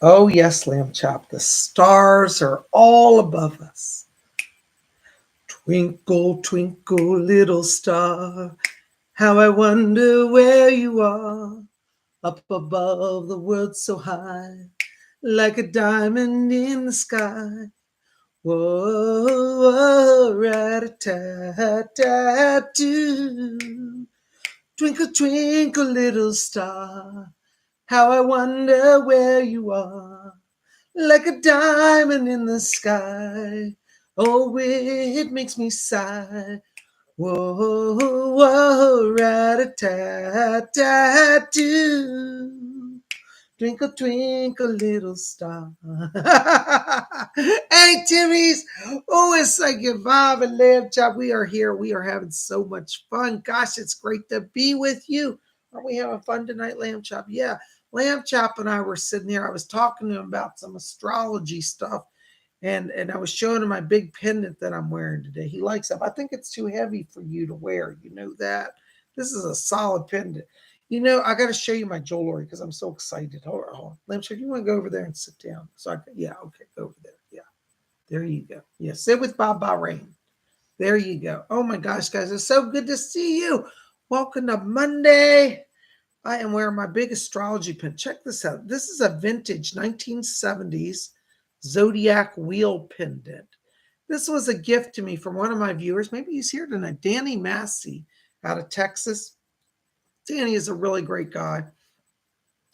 Oh, yes, Lamb Chop, the stars are all above us. Twinkle, twinkle, little star, how I wonder where you are. Up above the world so high, like a diamond in the sky. Whoa, whoa, rat-a-tat-tat-too. Twinkle, twinkle, little star, how I wonder where you are. Like a diamond in the sky. Oh, it makes me sigh. Whoa, whoa, rat-a-tat-tat-too. Twinkle, twinkle, little star. Hey, Timmy's. Oh, it's like Bob and Lamb Chop. We are here. We are having so much fun. Gosh, it's great to be with you. Aren't we having fun tonight, Lamb Chop? Yeah. Lamb Chop and I were sitting here. I was talking to him about some astrology stuff. And I was showing him my big pendant that I'm wearing today. He likes it. I think it's too heavy for you to wear. You know that? This is a solid pendant. I got to show you my jewelry because I'm so excited. Hold on, hold on. Lamb, you want to go over there and sit down? Yeah, okay, go over there. Yeah, there you go. Yeah, sit with Bob Bahrain. There you go. Oh my gosh, guys, it's so good to see you. Welcome to Monday. I am wearing my big astrology pin. Check this out. This is a vintage 1970s Zodiac wheel pendant. This was a gift to me from one of my viewers. Maybe he's here tonight. Danny Massey out of Texas. Danny is a really great guy.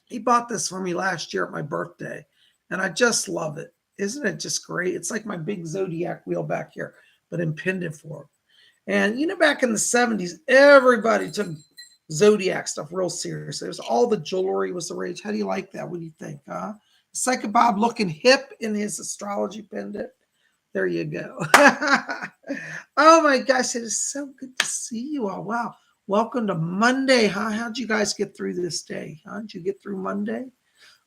He bought this for me last year at my birthday, and I just love it. Isn't it just great? It's like my big Zodiac wheel back here, but in pendant form. And back in the 70s, everybody took Zodiac stuff real serious. There's all the jewelry was the rage. How do you like that? What do you think? Psychic Bob looking hip in his astrology pendant. There you go. Oh my gosh, it is so good to see you all. Wow. Welcome to Monday, huh? How'd you guys get through this day? Huh? Did you get through Monday?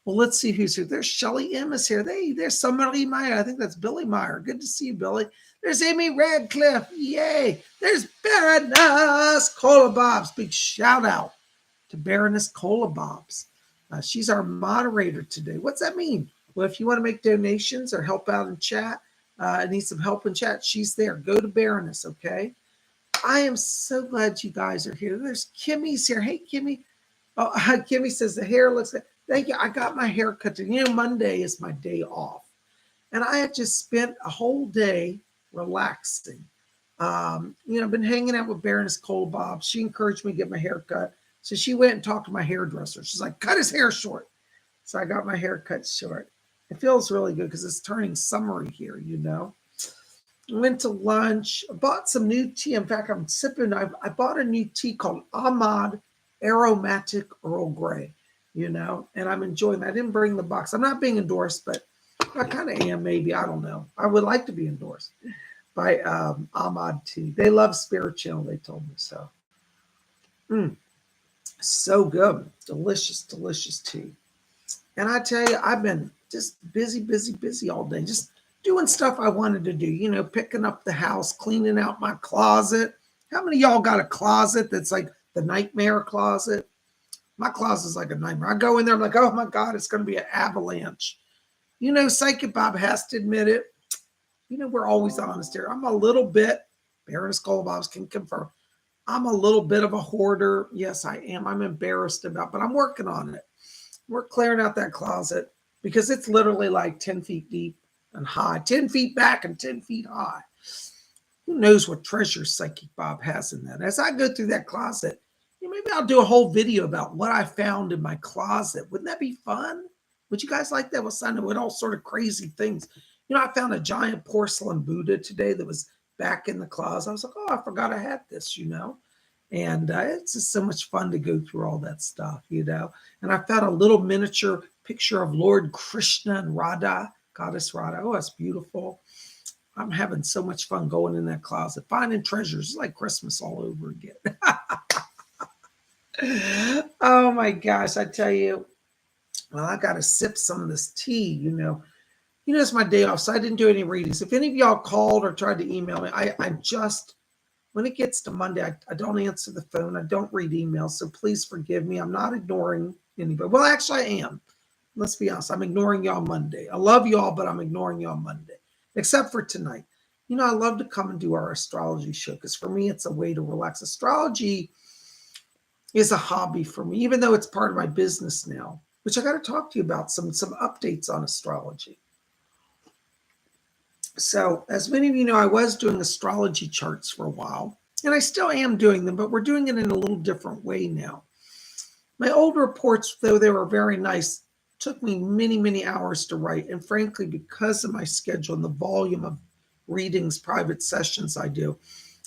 Well, let's see who's here. There's Shelly M is here. There's somebody Meyer. I think that's Billy Meyer. Good to see you, Billy. There's Amy Radcliffe. Yay. There's Baroness Cola Bobs. Big shout out to Baroness Cola Bobs. She's our moderator today. What's that mean? Well, if you want to make donations or help out in chat, need some help in chat, she's there. Go to Baroness, okay? I am so glad you guys are here. There's Kimmy's here. Hey, Kimmy. Oh, Kimmy says the hair looks good. Thank you. I got my hair cut. Monday is my day off. And I had just spent a whole day relaxing. I've been hanging out with Baroness Cole Bob. She encouraged me to get my hair cut. So she went and talked to my hairdresser. She's like, cut his hair short. So I got my hair cut short. It feels really good because it's turning summery here, Went to lunch. I bought some new tea. In fact, I'm sipping. I bought a new tea called Ahmad Aromatic Earl Grey, and I'm enjoying that. I didn't bring the box. I'm not being endorsed, but I kind of am, maybe. I don't know. I would like to be endorsed by Ahmad Tea. They love spiritual, they told me so. So good. Delicious, delicious tea. And I tell you, I've been just busy all day. Just doing stuff I wanted to do, picking up the house, cleaning out my closet. How many of y'all got a closet that's like the nightmare closet? My closet is like a nightmare. I go in there, I'm like, oh my God, it's going to be an avalanche. Psychic Bob has to admit it. We're always honest here. I'm a little bit, Baroness Cole Bobs can confirm, I'm a little bit of a hoarder. Yes, I am. I'm embarrassed about, but I'm working on it. We're clearing out that closet because it's literally like 10 feet deep and high, 10 feet back and 10 feet high. Who knows what treasure Psychic Bob has in that? As I go through that closet, maybe I'll do a whole video about what I found in my closet. Wouldn't that be fun? Would you guys like that? We'll sign it with all sort of crazy things. I found a giant porcelain Buddha today that was back in the closet. I was like, oh, I forgot I had this, And it's just so much fun to go through all that stuff, And I found a little miniature picture of Lord Krishna and Radha, Goddess Radha. Oh, that's beautiful. I'm having so much fun going in that closet, finding treasures. It's like Christmas all over again. Oh my gosh, I tell you, well, I got to sip some of this tea, it's my day off, so I didn't do any readings. If any of y'all called or tried to email me, I just, when it gets to Monday, I don't answer the phone. I don't read emails, so please forgive me. I'm not ignoring anybody. Well, actually, I am. Let's be honest. I'm ignoring y'all Monday. I love y'all, but I'm ignoring y'all Monday, except for tonight. You know, I love to come and do our astrology show because for me, it's a way to relax. Astrology is a hobby for me, even though it's part of my business now, which I got to talk to you about some updates on astrology. So, as many of you know, I was doing astrology charts for a while, and I still am doing them, but we're doing it in a little different way now. My old reports, though they were very nice, took me many, many hours to write. And frankly, because of my schedule and the volume of readings, private sessions I do,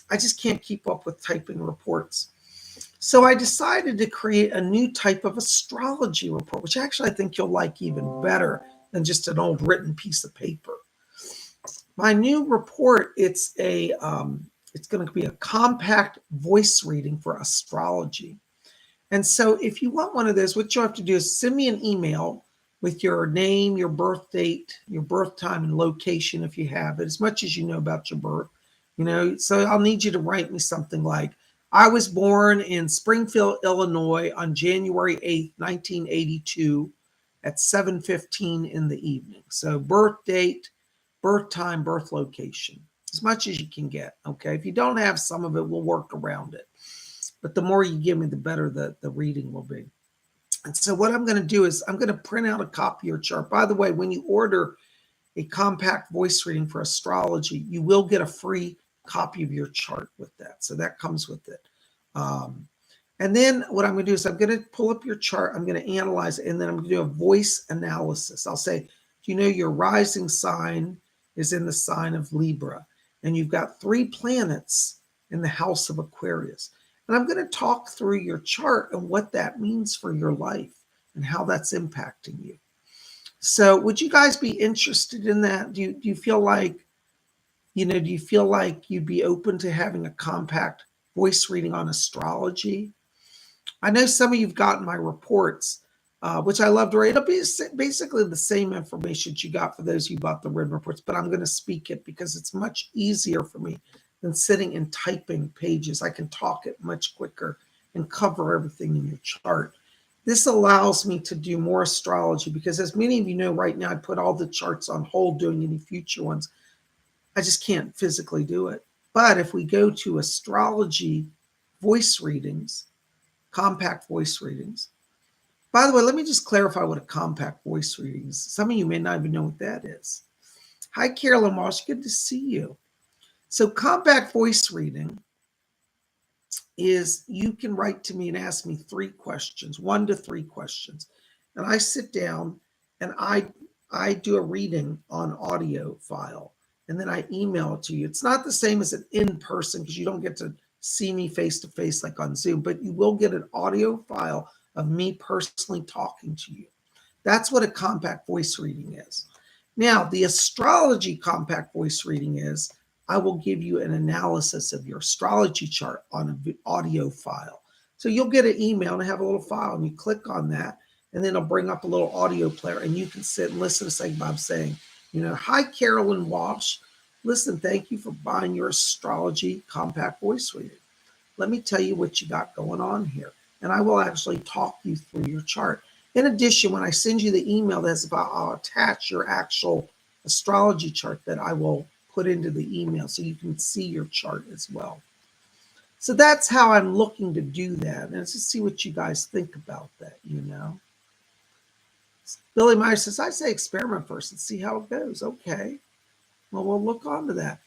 I just can't keep up with typing reports. So I decided to create a new type of astrology report, which actually I think you'll like even better than just an old written piece of paper. My new report, it's going to be a compact voice reading for astrology. And so if you want one of those, what you have to do is send me an email with your name, your birth date, your birth time, and location if you have it, as much as you know about your birth. You know, so I'll need you to write me something like, I was born in Springfield, Illinois on January 8th, 1982 at 7:15 in the evening. So birth date, birth time, birth location, as much as you can get. Okay. If you don't have some of it, we'll work around it. But the more you give me, the better the reading will be. And so what I'm going to do is I'm going to print out a copy of your chart. By the way, when you order a compact voice reading for astrology, you will get a free copy of your chart with that. So that comes with it. And then what I'm going to do is I'm going to pull up your chart. I'm going to analyze it, and then I'm going to do a voice analysis. I'll say, do you know your rising sign is in the sign of Libra, and you've got 3 planets in the house of Aquarius. And I'm going to talk through your chart and what that means for your life and how that's impacting you. So would you guys be interested in that? Do you feel like, do you feel like you'd be open to having a compact voice reading on astrology? I know some of you've gotten my reports, which I love to read. It'll be basically the same information that you got for those who bought the written reports, but I'm going to speak it because it's much easier for me than sitting and typing pages. I can talk it much quicker and cover everything in your chart. This allows me to do more astrology because, as many of you know, right now I put all the charts on hold doing any future ones. I just can't physically do it. But if we go to astrology voice readings, compact voice readings. By the way, let me just clarify what a compact voice reading is. Some of you may not even know what that is. Hi, Carolyn Walsh. Good to see you. So compact voice reading is you can write to me and ask me 3 questions, 1 to 3 questions. And I sit down and I do a reading on audio file, and then I email it to you. It's not the same as an in-person because you don't get to see me face to face like on Zoom, but you will get an audio file of me personally talking to you. That's what a compact voice reading is. Now, the astrology compact voice reading is I will give you an analysis of your astrology chart on an audio file. So you'll get an email and have a little file, and you click on that, and then it'll bring up a little audio player, and you can sit and listen to PsychicBob saying, hi, Carolyn Walsh. Listen, thank you for buying your astrology compact voice reading. Let me tell you what you got going on here. And I will actually talk you through your chart. In addition, when I send you the email I'll attach your actual astrology chart that I will put into the email so you can see your chart as well. So that's how I'm looking to do that. And let's just see what you guys think about that, Billy Meyer says, I say experiment first and see how it goes. Okay. Well, we'll look onto that.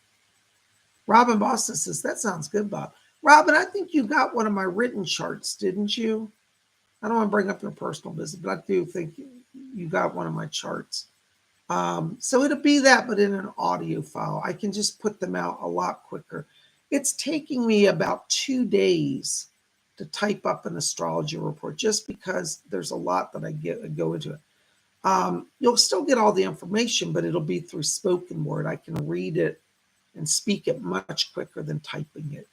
Robin Boston says, that sounds good, Bob. Robin, I think you got one of my written charts, didn't you? I don't want to bring up your personal business, but I do think you got one of my charts. So it'll be that, but in an audio file. I can just put them out a lot quicker. It's taking me about 2 days to type up an astrology report just because there's a lot that I go into it. You'll still get all the information, but it'll be through spoken word. I can read it and speak it much quicker than typing it.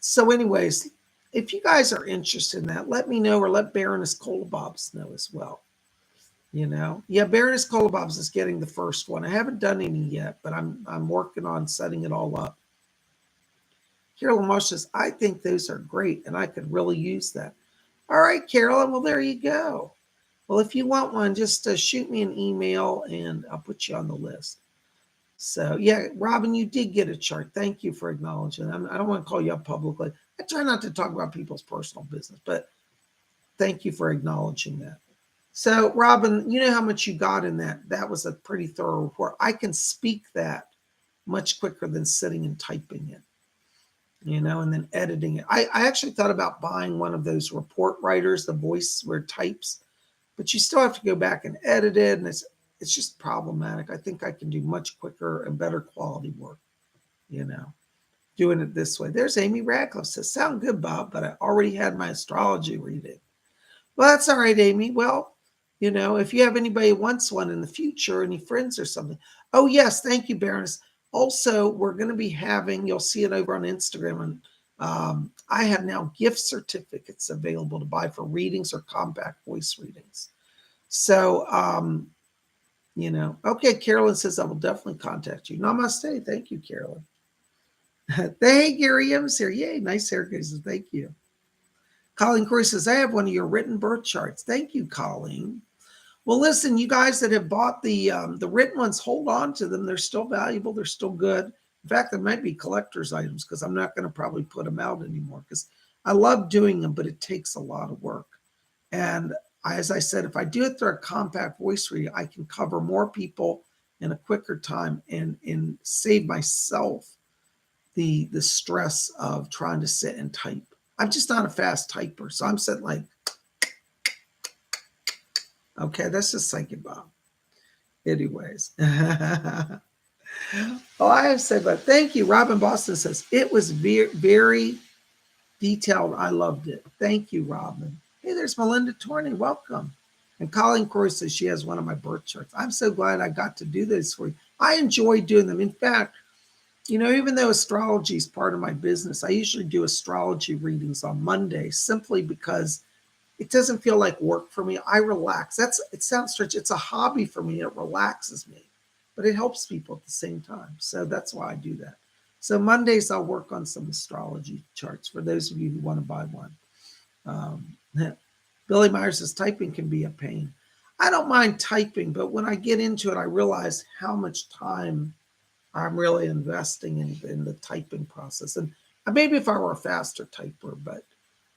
So anyways, if you guys are interested in that, let me know, or let Baroness Kolobobs know as well. Yeah, Baroness Kolobobs is getting the first one. I haven't done any yet, but I'm working on setting it all up. Carolyn Marsh says, I think those are great, and I could really use that. All right, Carolyn, well, there you go. Well, if you want one, just shoot me an email and I'll put you on the list. So, yeah, Robin, you did get a chart. Thank you for acknowledging. I don't want to call you up publicly. I try not to talk about people's personal business, but thank you for acknowledging that. So, Robin, you know how much you got in that. That was a pretty thorough report. I can speak that much quicker than sitting and typing it, and then editing it. I actually thought about buying one of those report writers, the voice where it types, but you still have to go back and edit it, and it's just problematic. I think I can do much quicker and better quality work, doing it this way. There's Amy Radcliffe says, sound good, Bob, but I already had my astrology reading. Well, that's all right, Amy. Well, if you have anybody who wants one in the future, any friends or something. Oh, yes. Thank you, Baroness. Also, we're going to be having, you'll see it over on Instagram, and I have now gift certificates available to buy for readings or compact voice readings. So, okay, Carolyn says, I will definitely contact you. Namaste. Thank you, Carolyn. Hey, Gary M's here. Yay, nice haircuts. Thank you. Colleen Corey says, I have one of your written birth charts. Thank you, Colleen. Well, listen, you guys that have bought the written ones, hold on to them. They're still valuable. They're still good. In fact, there might be collector's items because I'm not going to probably put them out anymore because I love doing them, but it takes a lot of work. And as I said, if I do it through a compact voice reading, I can cover more people in a quicker time and save myself the stress of trying to sit and type. I'm just not a fast typer, so I'm sitting like, okay, that's just Psychic Bob. Anyways. Oh, I have said, but thank you. Robin Boston says, it was very, very detailed. I loved it. Thank you, Robin. Hey, there's Melinda Torney. Welcome. And Colleen Corey says she has one of my birth charts. I'm so glad I got to do this for you. I enjoy doing them. In fact, even though astrology is part of my business, I usually do astrology readings on Monday simply because it doesn't feel like work for me. I relax. It sounds strange. It's a hobby for me. It relaxes me, but it helps people at the same time. So that's why I do that. So Mondays, I'll work on some astrology charts for those of you who want to buy one. Billy Myers says typing can be a pain. I don't mind typing, but when I get into it, I realize how much time I'm really investing in the typing process. And maybe if I were a faster typer, but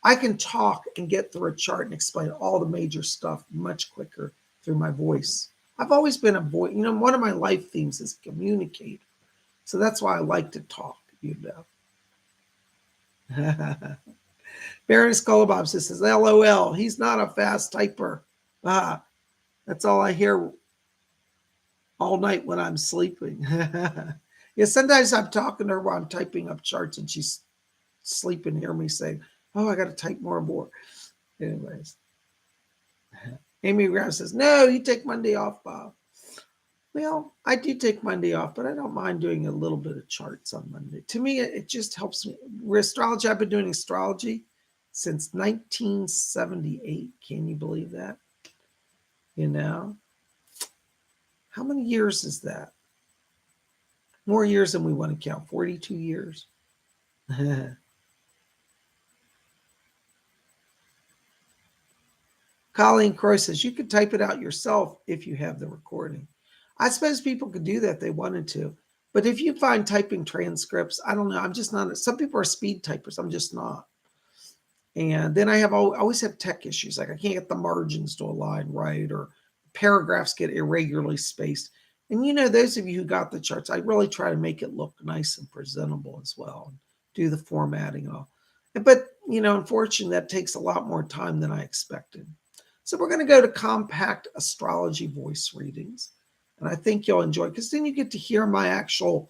I can talk and get through a chart and explain all the major stuff much quicker through my voice. I've always been a voice. One of my life themes is communicate. So that's why I like to talk, Baroness Kolobob says, LOL, he's not a fast typer. That's all I hear all night when I'm sleeping. Yeah, sometimes I'm talking to her while I'm typing up charts and she's sleeping, hear me say, oh, I got to type more and more. Anyways. Amy Graham says, no, you take Monday off, Bob. Well, I do take Monday off, but I don't mind doing a little bit of charts on Monday. To me, it just helps me. Astrology, I've been doing astrology since 1978. Can you believe that? How many years is that? More years than we want to count. 42 years. Colleen Croy says, you could type it out yourself if you have the recording. I suppose people could do that if they wanted to. But if you find typing transcripts, I don't know. I'm just not. Some people are speed typers. I'm just not. And then I always have tech issues. Like I can't get the margins to align right, or paragraphs get irregularly spaced. And those of you who got the charts, I really try to make it look nice and presentable as well. And do the formatting and all. But, unfortunately, that takes a lot more time than I expected. So we're going to go to compact astrology voice readings. And I think you'll enjoy it because then you get to hear my actual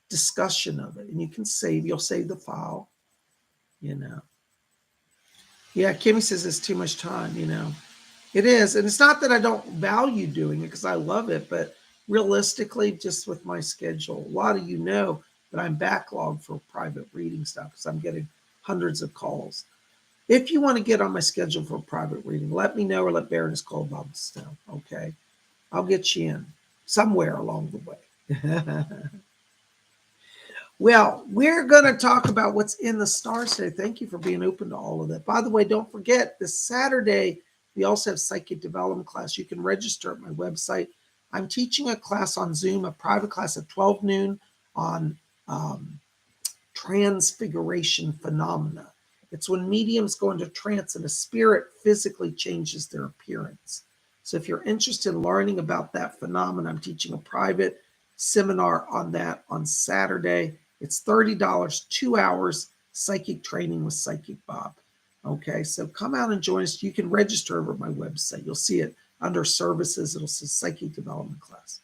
discussion of it. And you'll save the file, Yeah, Kimmy says it's too much time, It is. And it's not that I don't value doing it because I love it, but realistically, just with my schedule, a lot of you know that I'm backlogged for private reading stuff because I'm getting hundreds of calls. If you want to get on my schedule for a private reading, let me know or let Baroness Bob know, okay? I'll get you in somewhere along the way. Well, we're going to talk about what's in the stars today. Thank you for being open to all of that. By the way, don't forget, this Saturday We also have psychic development class. You can register at my website. I'm teaching a class on Zoom, a private class at 12 noon on transfiguration phenomena. It's when mediums go into trance and a spirit physically changes their appearance. So if you're interested in learning about that phenomenon, I'm teaching a private seminar on that on Saturday. It's $30, 2 hours psychic training with Psychic Bob. Okay, so come out and join us. You can register over at my website. You'll see it under services. It'll say psychic development class.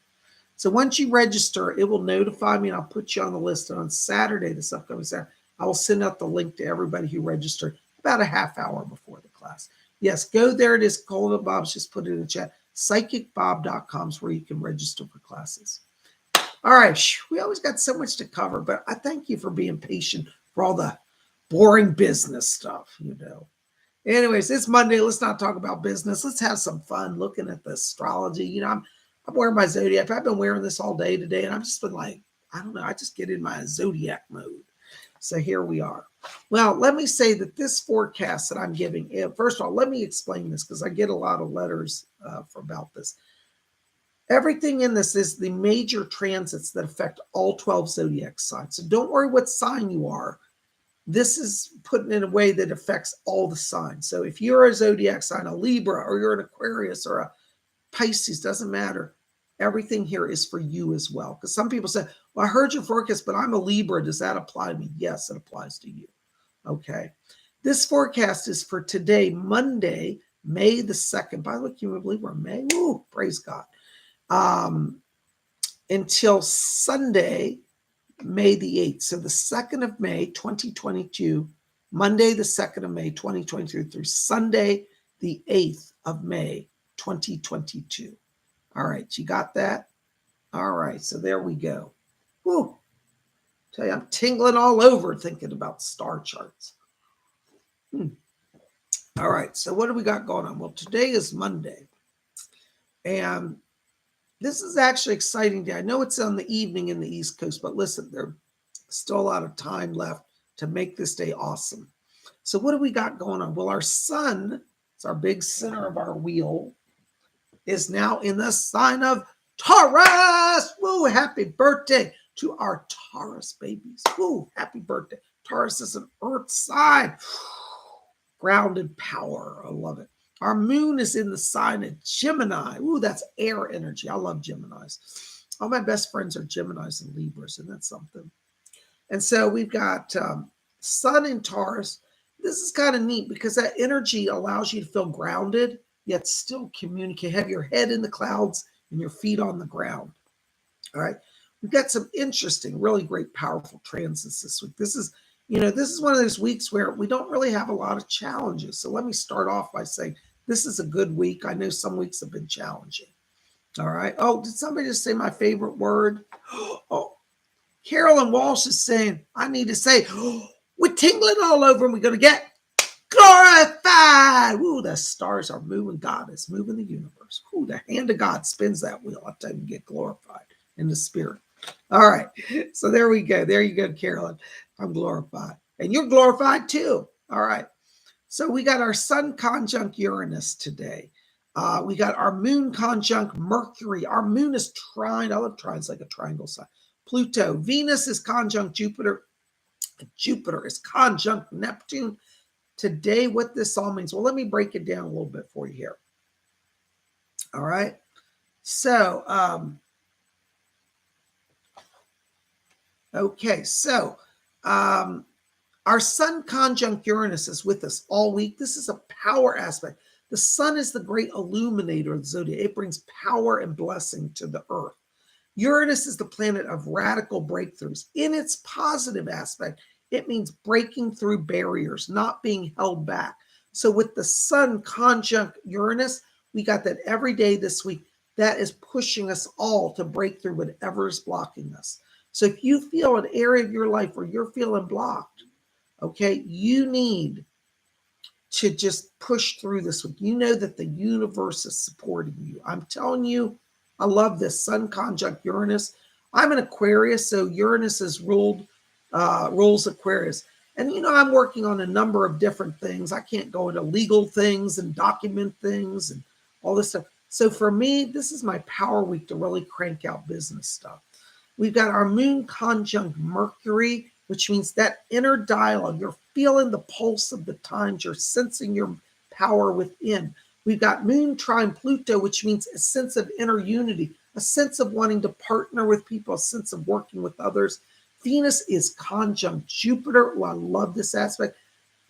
So once you register, it will notify me and I'll put you on the list. And on Saturday, this upcoming Saturday, I will send out the link to everybody who registered about a half hour before the class. Yes, go there. It is Colin Bob's just put it in the chat. PsychicBob.com is where you can register for classes. All right, we always got so much to cover, but I thank you for being patient for all the boring business stuff, you know. Anyways, it's Monday. Let's not talk about business. Let's have some fun looking at the astrology. You know, I'm wearing my Zodiac. I've been wearing this all day today, and I've just been like, I don't know, I just get in my Zodiac mode. So here we are. Well, let me say that this forecast that I'm giving, first of all, let me explain this because I get a lot of letters about this. Everything in this is the major transits that affect all 12 Zodiac signs. So don't worry what sign you are. This is put in a way that affects all the signs. So if you're a Zodiac sign, a Libra, or you're an Aquarius or a Pisces, doesn't matter. Everything here is for you as well. Because some people say, well, I heard your forecast, but I'm a Libra. Does that apply to me? Yes, it applies to you. Okay. This forecast is for today, Monday, May the 2nd. By the way, can you believe we're May? Ooh, praise God. Until Sunday, May the 8th. So the 2nd of May, 2022, Monday, the 2nd of May, 2023 through Sunday, the 8th of May, 2022. All right, you got that? All right, so there we go. Whew. Tell you, I'm tingling all over thinking about star charts. All right, so what do we got going on? Well, today is Monday, and this is actually exciting day. I know it's on the evening in the East Coast, but listen, there's still a lot of time left to make this day awesome. So what do we got going on? Well, our sun, it's our big center of our wheel, is now in the sign of Taurus. Woo, happy birthday to our Taurus babies. Woo, happy birthday. Taurus is an earth sign. Grounded power. I love it. Our moon is in the sign of Gemini. Ooh, that's air energy. I love Geminis. All my best friends are Geminis and Libras, and that's something. And so we've got sun in Taurus. This is kind of neat because that energy allows you to feel grounded, yet still communicate. Have your head in the clouds and your feet on the ground. All right. We've got some interesting, really great, powerful transits this week. This is one of those weeks where we don't really have a lot of challenges. So let me start off by saying this is a good week. I know some weeks have been challenging. All right. Oh, did somebody just say my favorite word? Oh, Carolyn Walsh is saying, I need to say, we're tingling all over and we're going to get glorified. Ooh, the stars are moving. God is moving the universe. Ooh, the hand of God spins that wheel. I'll tell you, get glorified in the spirit. All right. So there we go. There you go, Carolyn. I'm glorified. And you're glorified too. All right. So we got our sun conjunct Uranus today. We got our moon conjunct Mercury. Our moon is trine. I love trines, like a triangle sign. Pluto. Venus is conjunct Jupiter. Jupiter is conjunct Neptune. Today, what this all means. Well, let me break it down a little bit for you here. All right. So, okay. So, our sun conjunct Uranus is with us all week. This is a power aspect. The sun is the great illuminator of the zodiac. It brings power and blessing to the earth. Uranus is the planet of radical breakthroughs. In its positive aspect, it means breaking through barriers, not being held back. So with the sun conjunct Uranus, we got that every day this week. That is pushing us all to break through whatever is blocking us. So if you feel an area of your life where you're feeling blocked, okay, you need to just push through this week. You know that the universe is supporting you. I'm telling you, I love this sun conjunct Uranus. I'm an Aquarius, so Uranus is rules Aquarius. And, I'm working on a number of different things. I can't go into legal things and document things and all this stuff. So for me, this is my power week to really crank out business stuff. We've got our moon conjunct Mercury, which means that inner dialogue. You're feeling the pulse of the times. You're sensing your power within. We've got moon trine Pluto, which means a sense of inner unity, a sense of wanting to partner with people, a sense of working with others. Venus is conjunct Jupiter. Oh, I love this aspect.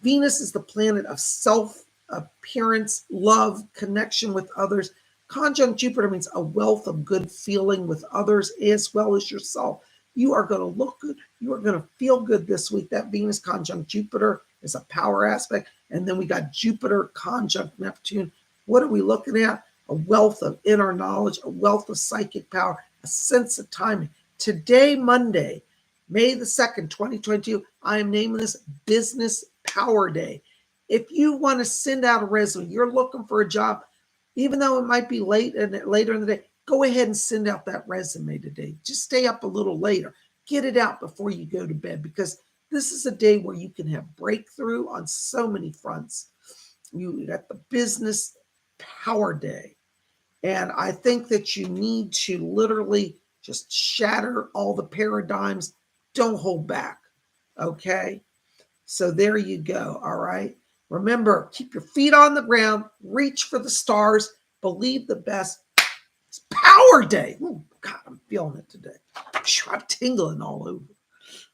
Venus is the planet of self-appearance, love, connection with others. Conjunct Jupiter means a wealth of good feeling with others as well as yourself. You are going to look good. You are going to feel good this week. That Venus conjunct Jupiter is a power aspect. And then we got Jupiter conjunct Neptune. What are we looking at? A wealth of inner knowledge, a wealth of psychic power, a sense of timing. Today, Monday, May the 2nd, 2022, I am naming this Business Power Day. If you want to send out a resume, you're looking for a job, even though it might be later in the day, go ahead and send out that resume today. Just stay up a little later. Get it out before you go to bed, because this is a day where you can have breakthrough on so many fronts. You got the Business Power Day. And I think that you need to literally just shatter all the paradigms. Don't hold back. Okay. So there you go. All right. Remember, keep your feet on the ground, reach for the stars, believe the best. It's Power Day. Oh, God, I'm feeling it today. I'm tingling all over.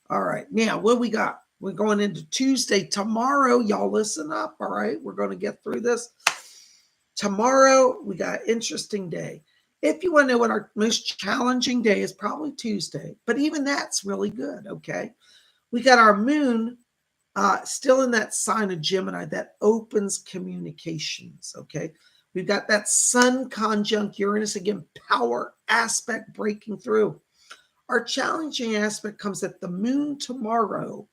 All right. Now, what we got? We're going into Tuesday. Tomorrow, y'all listen up. All right. We're going to get through this. Tomorrow, we got an interesting day. If you want to know what our most challenging day is, probably Tuesday. But even that's really good. Okay. We got our moon still in that sign of Gemini that opens communications. Okay. We've got that sun conjunct Uranus, again, power aspect breaking through. Our challenging aspect comes that the moon tomorrow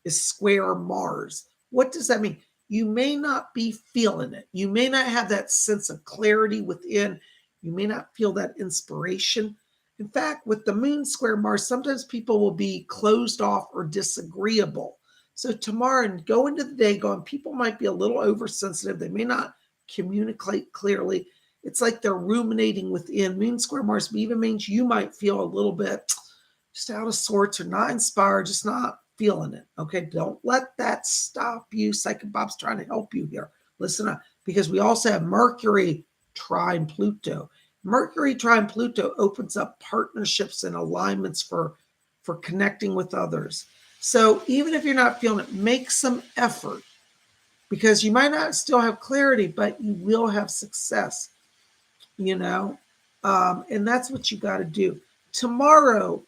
is square Mars. What does that mean? You may not be feeling it. You may not have that sense of clarity within. You may not feel that inspiration. In fact, with the moon square Mars, sometimes people will be closed off or disagreeable. So tomorrow, and go into the day going, people might be a little oversensitive. They may not communicate clearly. It's like they're ruminating within. Moon square Mars even means you might feel a little bit just out of sorts or not inspired, just not feeling it. Okay, don't let that stop you. Psychic Bob's trying to help you here. Listen up, because we also have Mercury Tri and Pluto. Mercury Tri and Pluto opens up partnerships and alignments for connecting with others. So even if you're not feeling it, make some effort, because you might not still have clarity, but you will have success, and that's what you got to do. Tomorrow,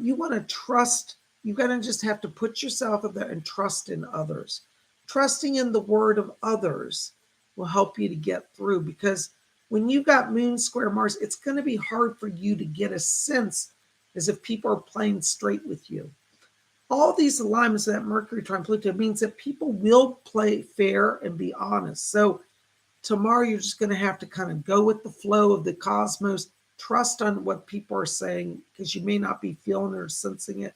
you want to trust. You're going to just have to put yourself in there and trust in others. Trusting in the word of others will help you to get through, because when you got moon square Mars, it's going to be hard for you to get a sense as if people are playing straight with you. All these alignments of that Mercury Tri and Pluto means that people will play fair and be honest. So tomorrow, you're just going to have to kind of go with the flow of the cosmos, trust on what people are saying, because you may not be feeling or sensing it,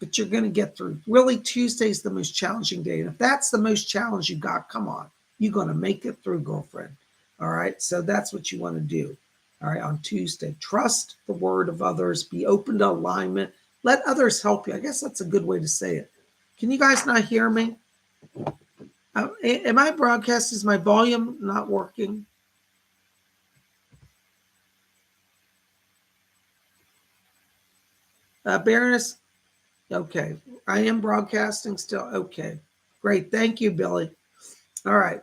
but you're going to get through. Really, Tuesday's the most challenging day. And if that's the most challenge you got, come on, you're going to make it through, girlfriend. All right. So that's what you want to do. All right. On Tuesday, trust the word of others, be open to alignment, let others help you. I guess that's a good way to say it. Can you guys not hear me? Am I broadcast? Is my volume not working? Baroness? Okay. I am broadcasting still. Okay. Great. Thank you, Billy. All right.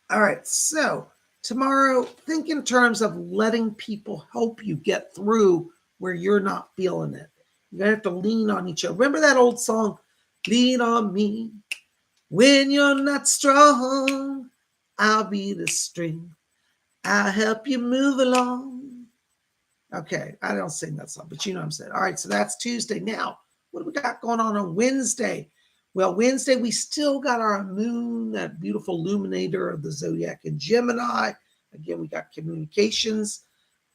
All right. So tomorrow, think in terms of letting people help you get through where you're not feeling it. You're going to have to lean on each other. Remember that old song, Lean on Me? When you're not strong, I'll be the string. I'll help you move along. Okay, I don't sing that song, but you know what I'm saying. All right, so that's Tuesday. Now, what do we got going on Wednesday? Well, Wednesday, we still got our moon, that beautiful illuminator of the Zodiac in Gemini. Again, we got communications.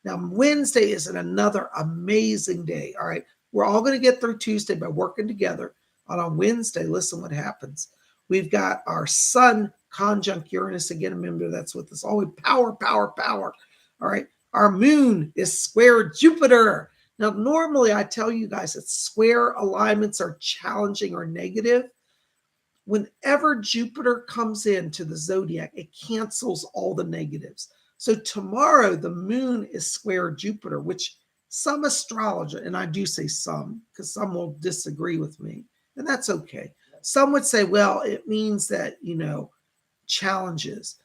Now, Wednesday is another amazing day. All right, we're all going to get through Tuesday by working together. On Wednesday, listen what happens. We've got our sun conjunct Uranus. Again, remember that's with us always power, power, power. All right. Our moon is square Jupiter. Now, normally I tell you guys that square alignments are challenging or negative. Whenever Jupiter comes into the zodiac, it cancels all the negatives. So tomorrow, the moon is square Jupiter, which some astrologer, and I do say some, because some will disagree with me, and that's okay. Some would say, well, it means that, challenges.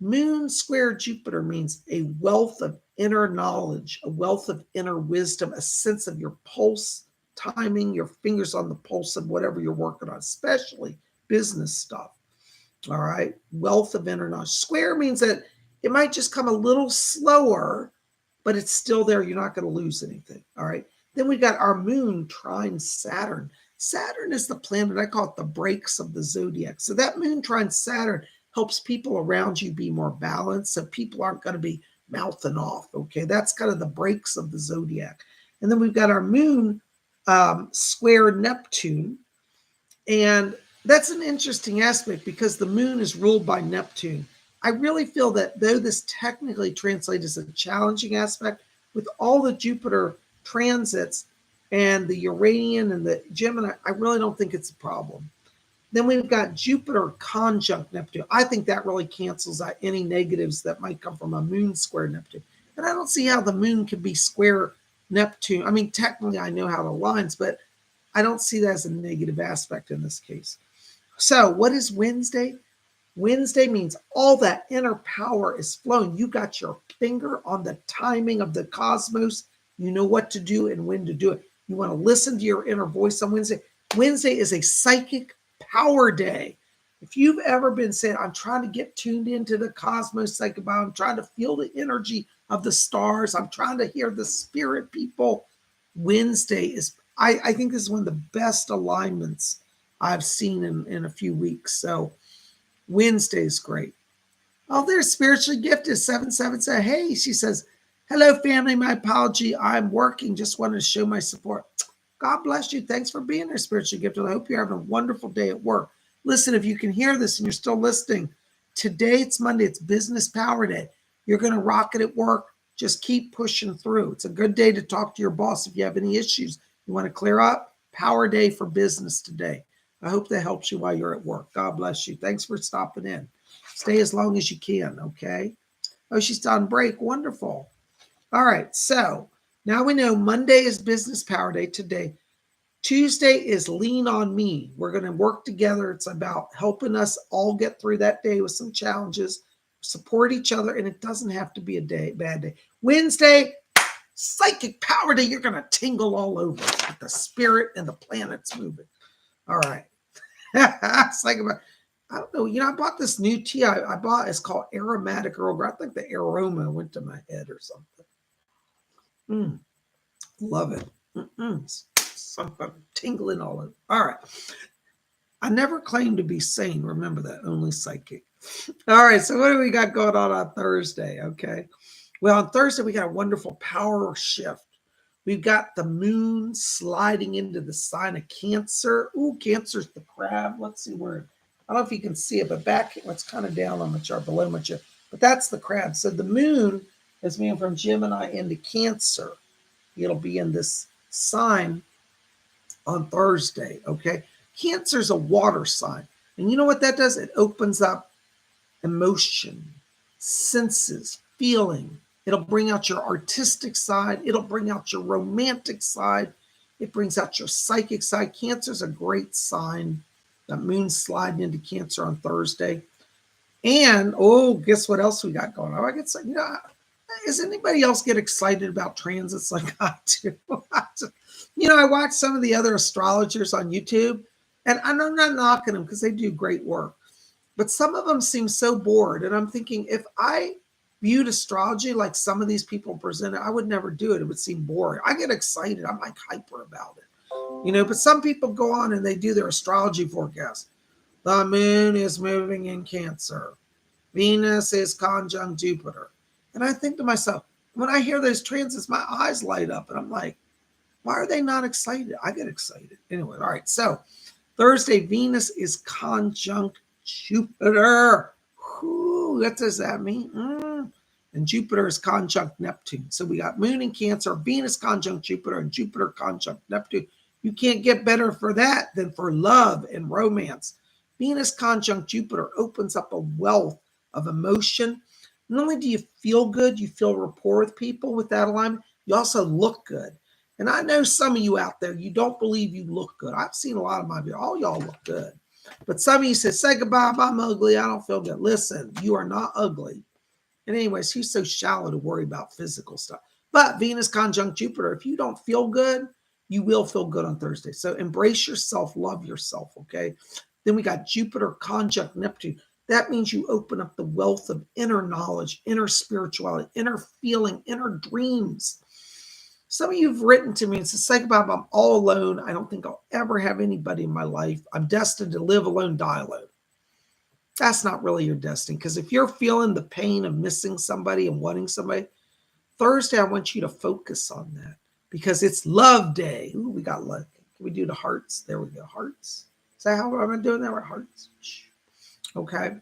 Moon square Jupiter means a wealth of inner knowledge, a wealth of inner wisdom, a sense of your pulse, timing, your fingers on the pulse of whatever you're working on, especially business stuff. All right. Wealth of inner knowledge. Square means that it might just come a little slower, but it's still there. You're not going to lose anything. All right. Then we got our moon trine Saturn. Saturn is the planet, I call it the brakes of the zodiac. So that moon trine Saturn helps people around you be more balanced. So people aren't going to be mouthing off. Okay. That's kind of the brakes of the zodiac. And then we've got our moon square Neptune. And that's an interesting aspect because the moon is ruled by Neptune. I really feel that though this technically translates as a challenging aspect, with all the Jupiter transits and the Uranian and the Gemini, I really don't think it's a problem. Then we've got Jupiter conjunct Neptune. I think that really cancels out any negatives that might come from a moon square Neptune. And I don't see how the moon could be square Neptune. I mean, technically I know how it aligns, but I don't see that as a negative aspect in this case. So what is Wednesday? Wednesday means all that inner power is flowing. You got your finger on the timing of the cosmos. You know what to do and when to do it. You want to listen to your inner voice on Wednesday. Wednesday is a psychic power day. If you've ever been saying, I'm trying to get tuned into the cosmos, I'm trying to feel the energy of the stars, I'm trying to hear the spirit people, Wednesday is, I think this is one of the best alignments I've seen in a few weeks. So Wednesday is great. Oh, there's spiritually gifted 777. Hey, she says, hello, family. My apology. I'm working. Just wanted to show my support. God bless you. Thanks for being there, spiritually gifted. I hope you're having a wonderful day at work. Listen, if you can hear this and you're still listening, today it's Monday. It's Business Power Day. You're going to rock it at work. Just keep pushing through. It's a good day to talk to your boss if you have any issues you want to clear up. Power day for business today. I hope that helps you while you're at work. God bless you. Thanks for stopping in. Stay as long as you can, okay? Oh, she's on break. Wonderful. All right, so now we know Monday is Business Power Day today. Tuesday is Lean on Me. We're going to work together. It's about helping us all get through that day with some challenges, support each other, and it doesn't have to be a bad day. Wednesday, Psychic Power Day. You're going to tingle all over with the spirit and the planets moving. All right. It's like about, I don't know. I bought this new tea I bought. It's called Aromatic Earl Grey. I think the aroma went to my head or something. Love it. Something tingling all over. All right. I never claimed to be sane. Remember that. Only psychic. All right. So what do we got going on Thursday? Okay. Well, on Thursday, we got a wonderful power shift. We've got the moon sliding into the sign of Cancer. Ooh, Cancer's the crab. Let's see where, I don't know if you can see it, but back, it's kind of down on my chart, below my chart. But that's the crab. So the moon is moving from Gemini into Cancer. It'll be in this sign on Thursday, okay? Cancer's a water sign. And you know what that does? It opens up emotion, senses, feeling. It'll bring out your artistic side. It'll bring out your romantic side. It brings out your psychic side. Cancer's a great sign. That moon's sliding into Cancer on Thursday. And, guess what else we got going on? I get, does anybody else get excited about transits like I do? I watch some of the other astrologers on YouTube, and I'm not knocking them because they do great work. But some of them seem so bored. And I'm thinking, if I viewed astrology like some of these people present it, I would never do it. It would seem boring. I get excited. I'm like hyper about it. But some people go on and they do their astrology forecast. The moon is moving in Cancer. Venus is conjunct Jupiter. And I think to myself, when I hear those transits, my eyes light up. And I'm like, why are they not excited? I get excited. Anyway, all right. So Thursday, Venus is conjunct Jupiter. Whew, what does that mean? And Jupiter is conjunct Neptune. So we got Moon in Cancer, Venus conjunct Jupiter, and Jupiter conjunct Neptune. You can't get better for that than for love and romance. Venus conjunct Jupiter opens up a wealth of emotion. Not only do you feel good, you feel rapport with people with that alignment, you also look good. And I know some of you out there, you don't believe you look good. I've seen a lot of my videos. All y'all look good. But some of you say goodbye, I'm ugly, I don't feel good. Listen, you are not ugly. And anyways, he's so shallow to worry about physical stuff. But Venus conjunct Jupiter, if you don't feel good, you will feel good on Thursday. So embrace yourself, love yourself, okay? Then we got Jupiter conjunct Neptune. That means you open up the wealth of inner knowledge, inner spirituality, inner feeling, inner dreams. Some of you have written to me and said, PsychicBob, I'm all alone. I don't think I'll ever have anybody in my life. I'm destined to live alone, die alone. That's not really your destiny, because if you're feeling the pain of missing somebody and wanting somebody, Thursday, I want you to focus on that because it's love day. Ooh, we got love. Can we do the hearts? There we go. Hearts. Is that how I'm doing that? Right? Hearts. Okay.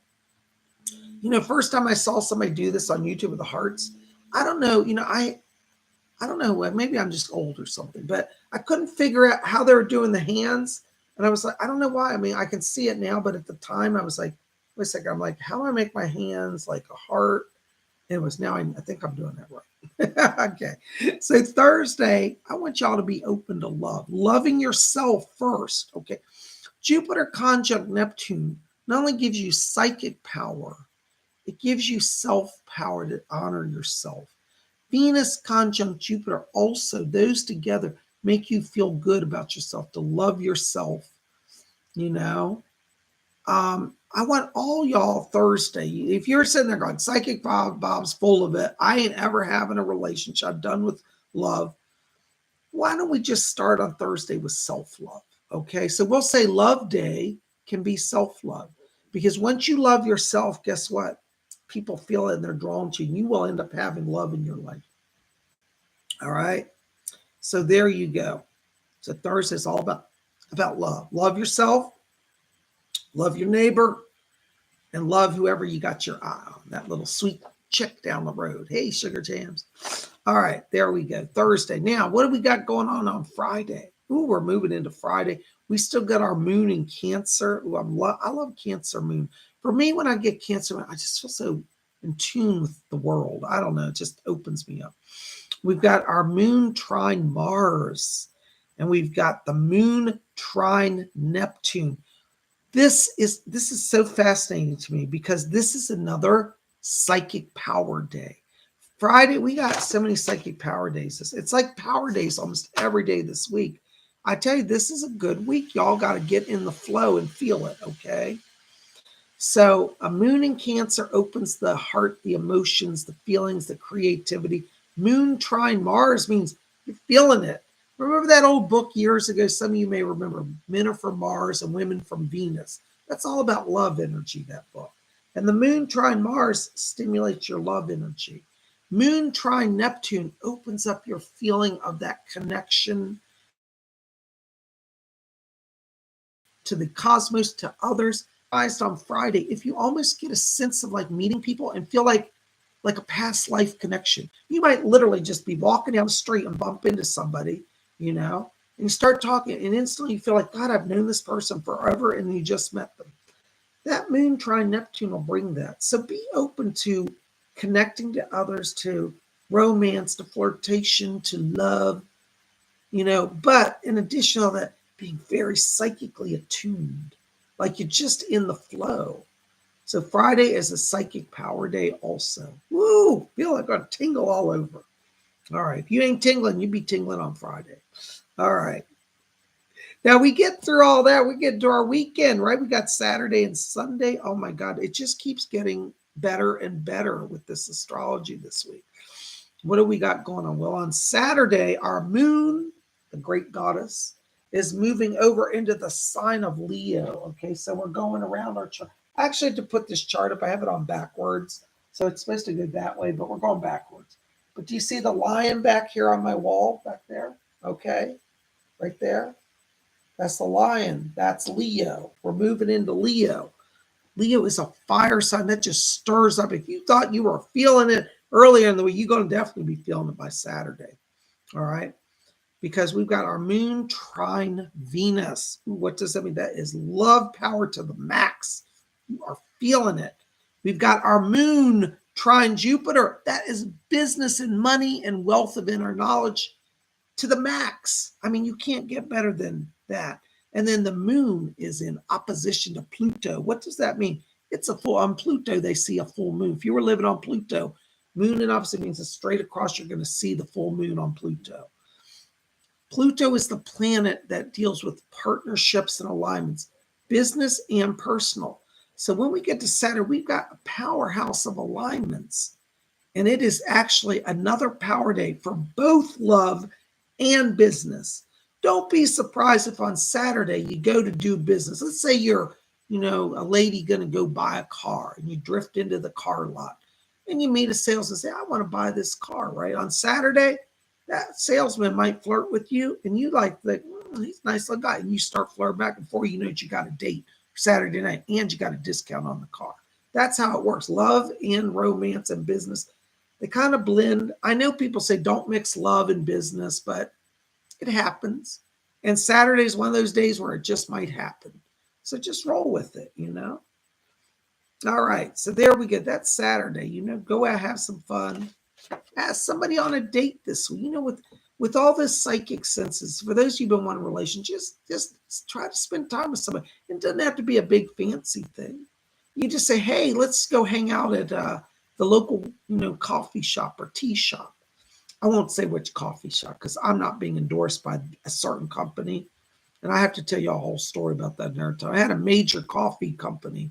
You know, first time I saw somebody do this on YouTube with the hearts, I don't know. You know, I don't know. Maybe I'm just old or something, but I couldn't figure out how they were doing the hands. And I was like, I don't know why. I mean, I can see it now, but at the time I was like, wait a second. I'm like, how do I make my hands like a heart? And it was now, I think I'm doing that right. Okay. So it's Thursday. I want y'all to be open to love, loving yourself first. Okay. Jupiter conjunct Neptune not only gives you psychic power, it gives you self power to honor yourself. Venus conjunct Jupiter also, those together make you feel good about yourself, to love yourself, you know. I want all y'all Thursday, if you're sitting there going, Bob's full of it, I ain't ever having a relationship, I'm done with love. Why don't we just start on Thursday with self-love? Okay, so we'll say love day can be self-love, because once you love yourself, guess what? People feel it and they're drawn to you, and you will end up having love in your life. All right. So there you go. So Thursday is all about love. Love yourself, love your neighbor, and love whoever you got your eye on. That little sweet chick down the road. Hey, sugar jams. All right, there we go. Thursday. Now, what do we got going on Friday? Ooh, we're moving into Friday. We still got our moon in Cancer. Ooh, I love Cancer moon. For me, when I get Cancer, I just feel so in tune with the world. I don't know. It just opens me up. We've got our moon trine Mars, and we've got the moon trine Neptune. This is so fascinating to me because this is another psychic power day. Friday, we got so many psychic power days. It's like power days almost every day this week. I tell you, this is a good week. Y'all got to get in the flow and feel it, okay? So a moon in Cancer opens the heart, the emotions, the feelings, the creativity. Moon trine Mars means you're feeling it. Remember that old book years ago? Some of you may remember, Men Are From Mars and Women From Venus. That's all about love energy, that book. And the moon trine Mars stimulates your love energy. Moon trine Neptune opens up your feeling of that connection to the cosmos, to others. On Friday, if you almost get a sense of like meeting people and feel like a past life connection, you might literally just be walking down the street and bump into somebody, you know, and you start talking, and instantly you feel like, God, I've known this person forever, and you just met them. That moon trine Neptune will bring that. So be open to connecting to others, to romance, to flirtation, to love, you know, but in addition to that, being very psychically attuned, like you're just in the flow. So Friday is a psychic power day also. Woo! Feel like I tingle all over. All right. If you ain't tingling, you be tingling on Friday. All right. Now we get through all that. We get to our weekend, right? We got Saturday and Sunday. Oh my God. It just keeps getting better and better with this astrology this week. What do we got going on? Well, on Saturday, our moon, the great goddess, is moving over into the sign of Leo. Okay, so we're going around our chart. I actually had to put this chart up. I have it on backwards. So it's supposed to go that way, but we're going backwards. But do you see the lion back here on my wall back there? Okay, right there. That's the lion. That's Leo. We're moving into Leo. Leo is a fire sign that just stirs up. If you thought you were feeling it earlier in the week, you're going to definitely be feeling it by Saturday. All right. Because we've got our moon trine Venus. Ooh, what does that mean? That is love power to the max. You are feeling it. We've got our moon trine Jupiter. That is business and money and wealth of inner knowledge to the max. I mean, you can't get better than that. And then the moon is in opposition to Pluto. What does that mean? It's a full, on Pluto, they see a full moon. If you were living on Pluto, moon in opposite means it's straight across, you're going to see the full moon on Pluto. Pluto is the planet that deals with partnerships and alignments, business and personal. So when we get to Saturn, we've got a powerhouse of alignments. And it is actually another power day for both love and business. Don't be surprised if on Saturday you go to do business. Let's say you're, a lady going to go buy a car and you drift into the car lot and you meet a salesman and say, I want to buy this car, right? On Saturday, that salesman might flirt with you and you he's a nice little guy. And you start flirting back and forth. You know that you got a date for Saturday night and you got a discount on the car. That's how it works. Love and romance and business, they kind of blend. I know people say don't mix love and business, but it happens. And Saturday is one of those days where it just might happen. So just roll with it, All right. So there we go. That's Saturday. Go out, have some fun. Ask somebody on a date this week. With all this psychic senses, for those of you who've been wanting a relationship, just try to spend time with somebody. It doesn't have to be a big fancy thing. You just say, hey, let's go hang out at the local, coffee shop or tea shop. I won't say which coffee shop because I'm not being endorsed by a certain company. And I have to tell you a whole story about that another time. I had a major coffee company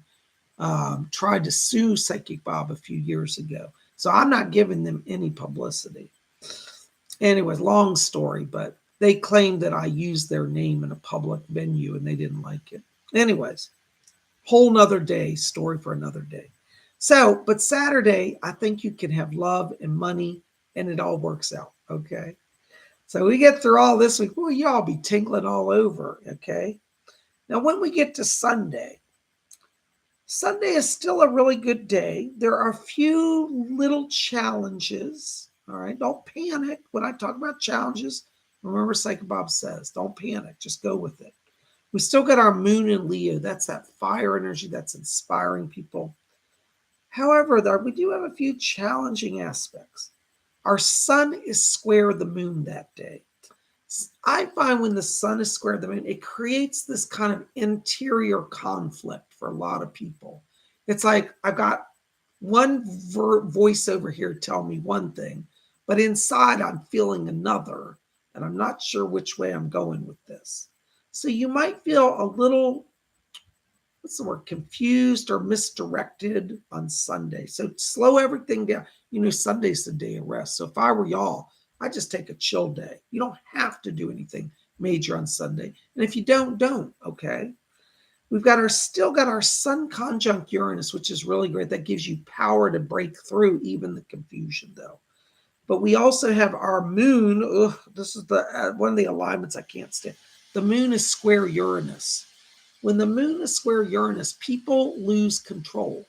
tried to sue Psychic Bob a few years ago. So I'm not giving them any publicity. Anyways, long story, but they claimed that I used their name in a public venue and they didn't like it. Anyways, whole nother day, story for another day. So, but Saturday, I think you can have love and money and it all works out, okay? So we get through all this week, well, y'all be tinkling all over, okay? Now, when we get to Sunday is still a really good day. There are a few little challenges, all right? Don't panic when I talk about challenges. Remember, Psychic Bob says, don't panic, just go with it. We still got our moon in Leo. That's that fire energy that's inspiring people. However, we do have a few challenging aspects. Our sun is square the moon that day. I find when the sun is square the moon, it creates this kind of interior conflict for a lot of people. It's like I've got one voice over here telling me one thing, but inside I'm feeling another, and I'm not sure which way I'm going with this. So you might feel a little, confused or misdirected on Sunday. So slow everything down. Sunday's the day of rest. So if I were y'all, I just take a chill day. You don't have to do anything major on Sunday. And if you don't, okay? We've still got our sun conjunct Uranus, which is really great. That gives you power to break through even the confusion, though. But we also have our moon. This is one of the alignments I can't stand. The moon is square Uranus. When the moon is square Uranus, people lose control.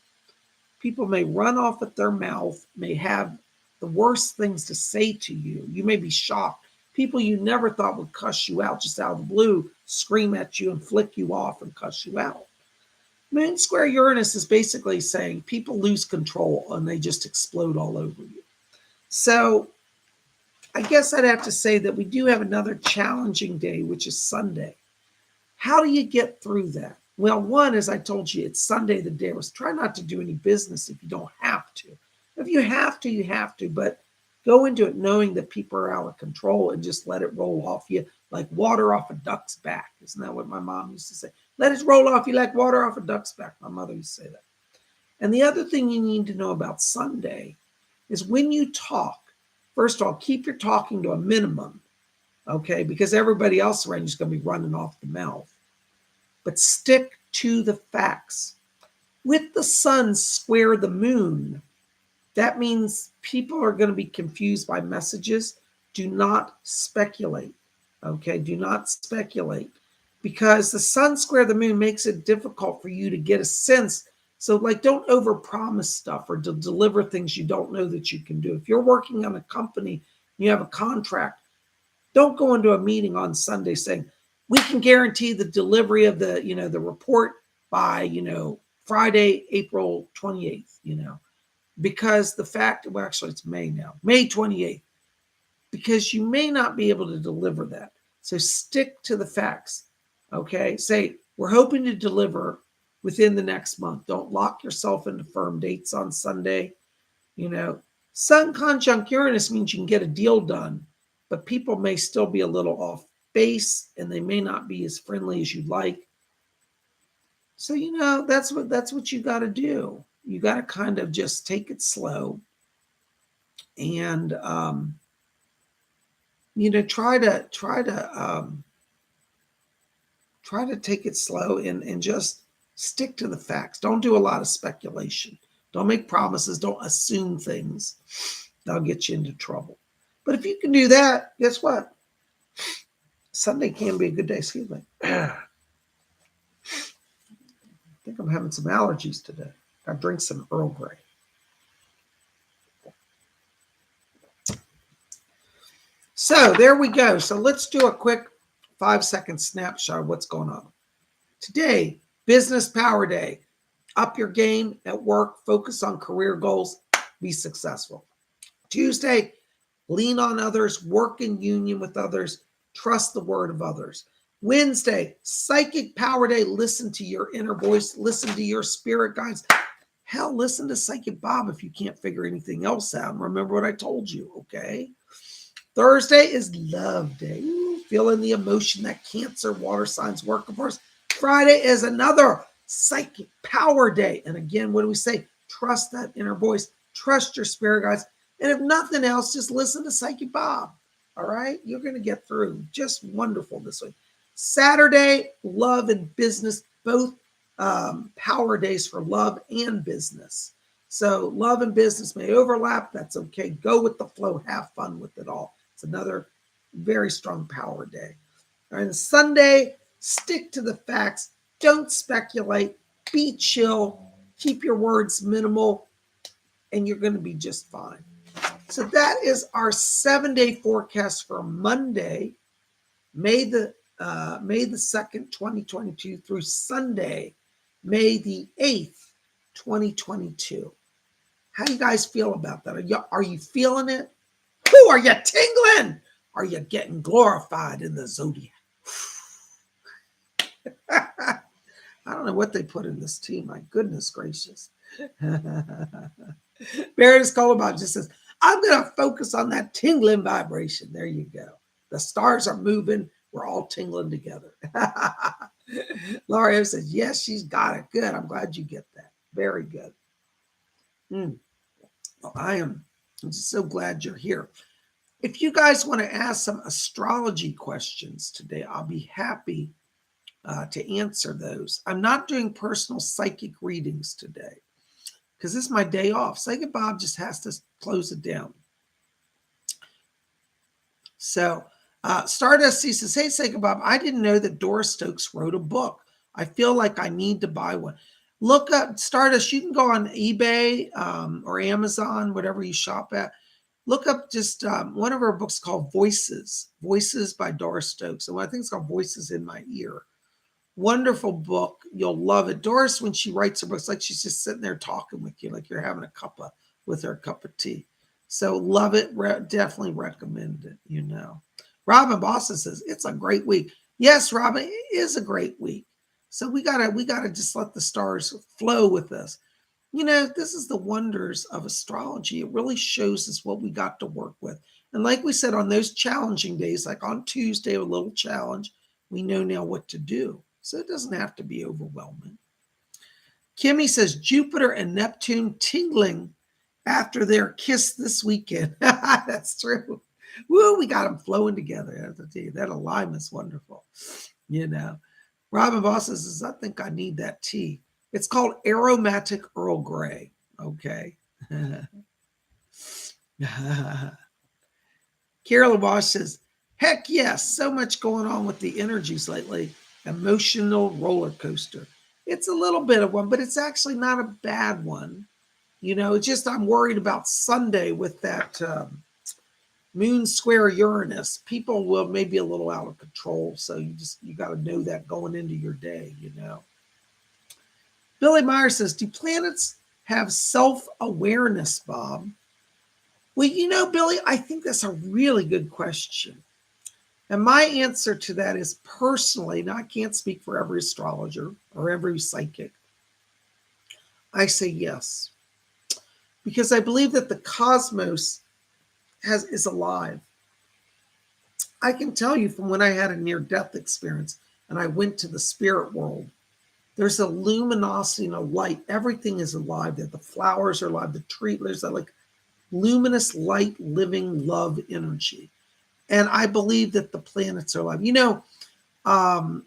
People may run off at their mouth, may have the worst things to say to you. You may be shocked. People you never thought would cuss you out just out of the blue, scream at you and flick you off and cuss you out. Moon square Uranus is basically saying people lose control and they just explode all over you. So I guess I'd have to say that we do have another challenging day, which is Sunday. How do you get through that? Well, one, as I told you, it's Sunday the day. Try not to do any business if you don't have to. If you have to, you have to, but go into it knowing that people are out of control and just let it roll off you like water off a duck's back. Isn't that what my mom used to say? Let it roll off you like water off a duck's back. My mother used to say that. And the other thing you need to know about Sunday is when you talk, first of all, keep your talking to a minimum, okay? Because everybody else around you is going to be running off the mouth. But stick to the facts. With the sun square the moon, that means people are going to be confused by messages. Do not speculate, okay? Do not speculate. because the sun square the moon makes it difficult for you to get a sense. So like, don't overpromise stuff or to deliver things you don't know that you can do. If you're working on a company, you have a contract, don't go into a meeting on Sunday saying, we can guarantee the delivery of the, the report by, Friday, April 28th, because the fact, well, actually it's May now, May 28th, because you may not be able to deliver that. So stick to the facts. Okay. Say, we're hoping to deliver within the next month. Don't lock yourself into firm dates on Sunday. Sun conjunct Uranus means you can get a deal done, but people may still be a little off base and they may not be as friendly as you'd like. So, that's what you got to do. You got to kind of just take it slow and, try to take it slow and just stick to the facts. Don't do a lot of speculation. Don't make promises. Don't assume things. That'll get you into trouble. But if you can do that, guess what? Sunday can be a good day. Excuse me. I think I'm having some allergies today. I drink some Earl Grey. So there we go. So let's do a quick 5-second snapshot of what's going on. Today, Business Power Day. Up your game at work. Focus on career goals. Be successful. Tuesday, lean on others. Work in union with others. Trust the word of others. Wednesday, Psychic Power Day. Listen to your inner voice. Listen to your spirit guides. Hell, listen to Psychic Bob if you can't figure anything else out. Remember what I told you, okay? Thursday is Love Day. Ooh, feeling the emotion that Cancer, water signs work for us. Friday is another Psychic Power Day. And again, what do we say? Trust that inner voice. Trust your spirit guides. And if nothing else, just listen to Psychic Bob. All right? You're going to get through. Just wonderful this week. Saturday, love and business, both power days for love and business. So love and business may overlap. That's okay. Go with the flow. Have fun with it all. It's another very strong power day. And Sunday, stick to the facts. Don't speculate. Be chill. Keep your words minimal. And you're going to be just fine. So that is our 7-day forecast for Monday, May the 2nd, 2022 through Sunday, May the 8th, 2022. How do you guys feel about that? Are you feeling it? Who are you tingling? Are you getting glorified in the Zodiac? I don't know what they put in this tea. My goodness gracious. Baroness Colabot just says, I'm going to focus on that tingling vibration. There you go. The stars are moving. We're all tingling together. Laura says, yes, she's got it. Good. I'm glad you get that. Very good. Well, I'm just so glad you're here. If you guys want to ask some astrology questions today, I'll be happy to answer those. I'm not doing personal psychic readings today because this is my day off. Psychic Bob just has to close it down. So Stardust C says, hey, Psychic Bob, I didn't know that Doris Stokes wrote a book. I feel like I need to buy one. Look up Stardust. You can go on eBay or Amazon, whatever you shop at. Look up just one of her books called Voices by Doris Stokes. And I think it's called Voices in My Ear. Wonderful book. You'll love it. Doris, when she writes her books, like she's just sitting there talking with you, like you're having a cup of tea. So love it. Definitely recommend it, Robin Boston says, it's a great week. Yes, Robin, it is a great week. So we gotta just let the stars flow with us. This is the wonders of astrology. It really shows us what we got to work with. And like we said, on those challenging days, like on Tuesday, a little challenge, we know now what to do. So it doesn't have to be overwhelming. Kimmy says, Jupiter and Neptune tingling after their kiss this weekend. That's true. Woo, we got them flowing together. I have to tell you, that alignment's wonderful. Robin Boss says, I think I need that tea. It's called Aromatic Earl Grey. Okay. Carol Bosch says, heck yes, so much going on with the energies lately. Emotional roller coaster. It's a little bit of one, but it's actually not a bad one. It's just I'm worried about Sunday with that moon square Uranus. People will maybe a little out of control, so you got to know that going into your day. Billy Meyer says, do planets have self-awareness, Bob? Well, Billy, I think that's a really good question. And my answer to that is personally, now I can't speak for every astrologer or every psychic, I say yes. Because I believe that the cosmos is alive. I can tell you from when I had a near-death experience and I went to the spirit world, there's a luminosity and a light. Everything is alive there. The flowers are alive. The tree, there's that like luminous light, living love energy. And I believe that the planets are alive.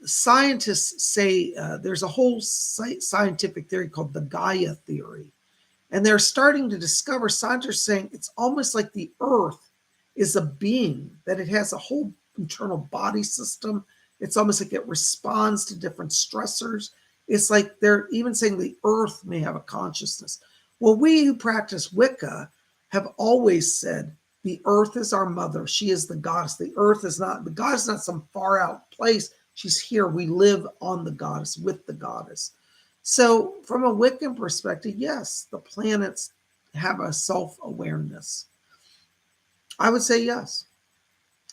Scientists say there's a whole scientific theory called the Gaia theory. And they're starting to discover, scientists are saying it's almost like the Earth is a being, that it has a whole internal body system. It's almost like it responds to different stressors. It's like they're even saying the Earth may have a consciousness. Well, we who practice Wicca have always said the Earth is our mother. She is the goddess. The goddess is not some far out place. She's here. We live on the goddess, with the goddess. So from a Wiccan perspective, yes, the planets have a self-awareness. I would say yes,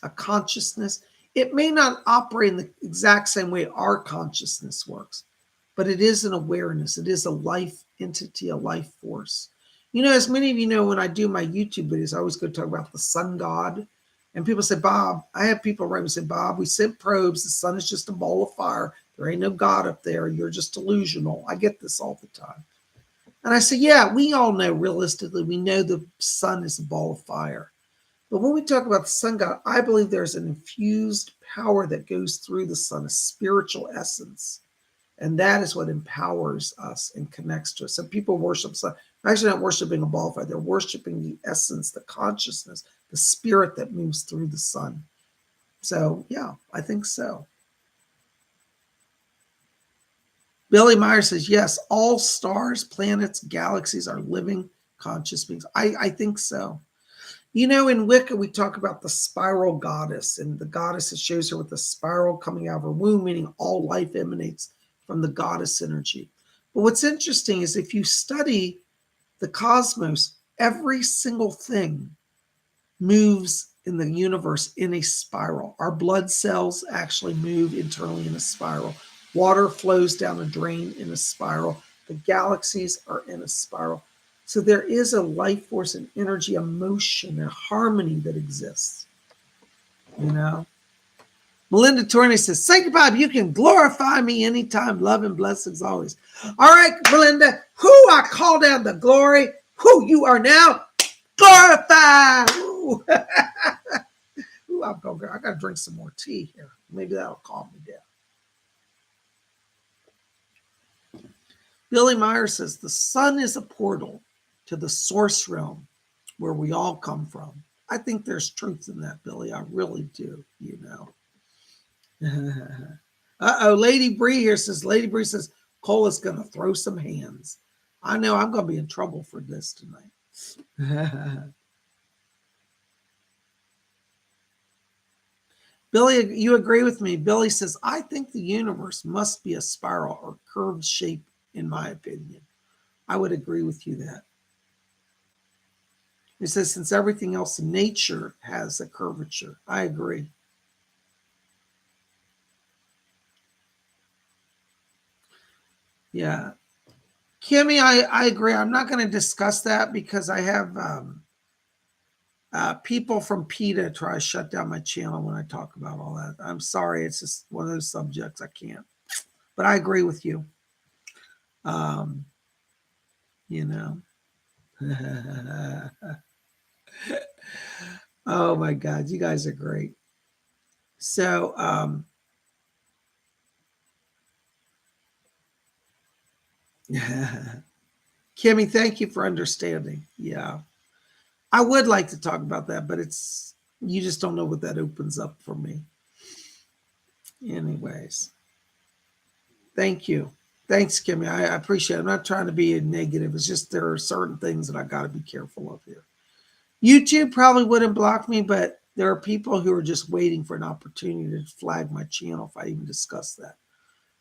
a consciousness. It may not operate in the exact same way our consciousness works, but it is an awareness. It is a life entity, a life force. As many of you know, when I do my YouTube videos, I always go talk about the sun god. And people say, Bob, I have people write me and say, Bob, we sent probes. The sun is just a ball of fire. There ain't no God up there. You're just delusional. I get this all the time. And I say, yeah, we all know realistically, we know the sun is a ball of fire. But when we talk about the sun god, I believe there's an infused power that goes through the sun, a spiritual essence. And that is what empowers us and connects to us. So people worship sun. They're actually not worshiping a ball of fire. They're worshiping the essence, the consciousness, the spirit that moves through the sun. So, yeah, I think so. Billy Meyer says, yes, all stars, planets, galaxies are living conscious beings. I think so. In Wicca, we talk about the spiral goddess, and the goddess, it shows her with the spiral coming out of her womb, meaning all life emanates from the goddess energy. But what's interesting is if you study the cosmos, every single thing moves in the universe in a spiral. Our blood cells actually move internally in a spiral. Water flows down a drain in a spiral. The galaxies are in a spiral. So there is a life force, an energy, a motion, a harmony that exists. Melinda Torney says, Psychic Bob, you can glorify me anytime. Love and blessings always. All right, Melinda, I call down the glory. You are now glorified. I got to drink some more tea here. Maybe that'll calm me down. Billy Meyer says, the sun is a portal to the source realm where we all come from. I think there's truth in that, Billy. I really do, Uh-oh, Lady Bree says, Cole is going to throw some hands. I know I'm going to be in trouble for this tonight. Billy, you agree with me? Billy says, I think the universe must be a spiral or curved shape, in my opinion. I would agree with you that. He says, since everything else in nature has a curvature. I agree. Yeah. Kimmy, I agree. I'm not going to discuss that because I have people from PETA try to shut down my channel when I talk about all that. I'm sorry. It's just one of those subjects I can't. But I agree with you. Oh my God, you guys are great. So, Kimmy, thank you for understanding. Yeah. I would like to talk about that, but you just don't know what that opens up for me. Anyways. Thank you. Thanks, Kimmy. I appreciate it. I'm not trying to be negative. It's just there are certain things that I got to be careful of here. YouTube probably wouldn't block me, but there are people who are just waiting for an opportunity to flag my channel if I even discuss that.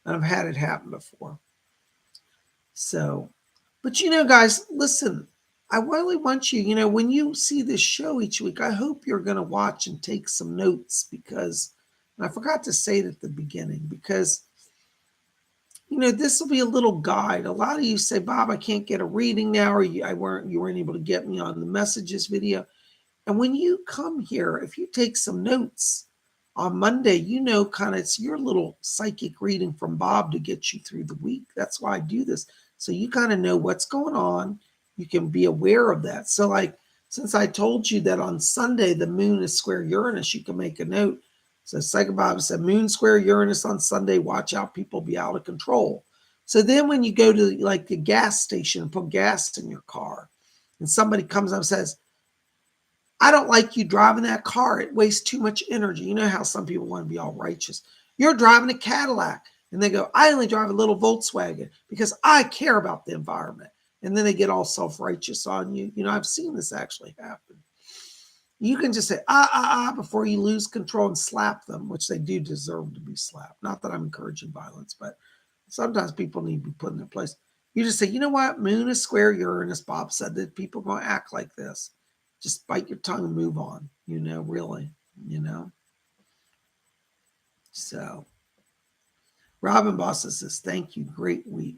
And I've had it happen before. So, but guys, listen, I really want you, when you see this show each week, I hope you're going to watch and take some notes because, and I forgot to say it at the beginning, because this will be a little guide. A lot of you say, Bob, I can't get a reading now, or you weren't able to get me on the messages video. And when you come here, if you take some notes on Monday, kind of it's your little psychic reading from Bob to get you through the week. That's why I do this. So you kind of know what's going on. You can be aware of that. So since I told you that on Sunday, the moon is square Uranus, you can make a note. So PsychicBob said, moon square Uranus on Sunday, watch out, people be out of control. So then when you go to like the gas station and put gas in your car, and somebody comes up and says, I don't like you driving that car. It wastes too much energy. You know how some people want to be all righteous. You're driving a Cadillac. And they go, I only drive a little Volkswagen because I care about the environment. And then they get all self-righteous on you. I've seen this actually happen. You can just say, before you lose control and slap them, which they do deserve to be slapped. Not that I'm encouraging violence, but sometimes people need to be put in their place. You just say, you know what? Moon is square Uranus. Bob said that people are going to act like this. Just bite your tongue and move on, really, So, Robin Bossa says, thank you. Great week.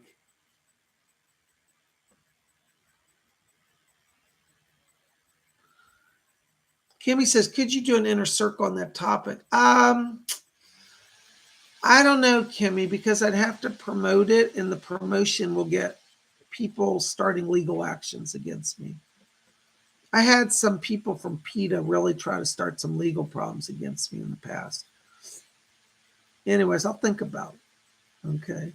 Kimmy says, could you do an inner circle on that topic? I don't know, Kimmy, because I'd have to promote it, and the promotion will get people starting legal actions against me. I had some people from PETA really try to start some legal problems against me in the past. Anyways, I'll think about it. Okay.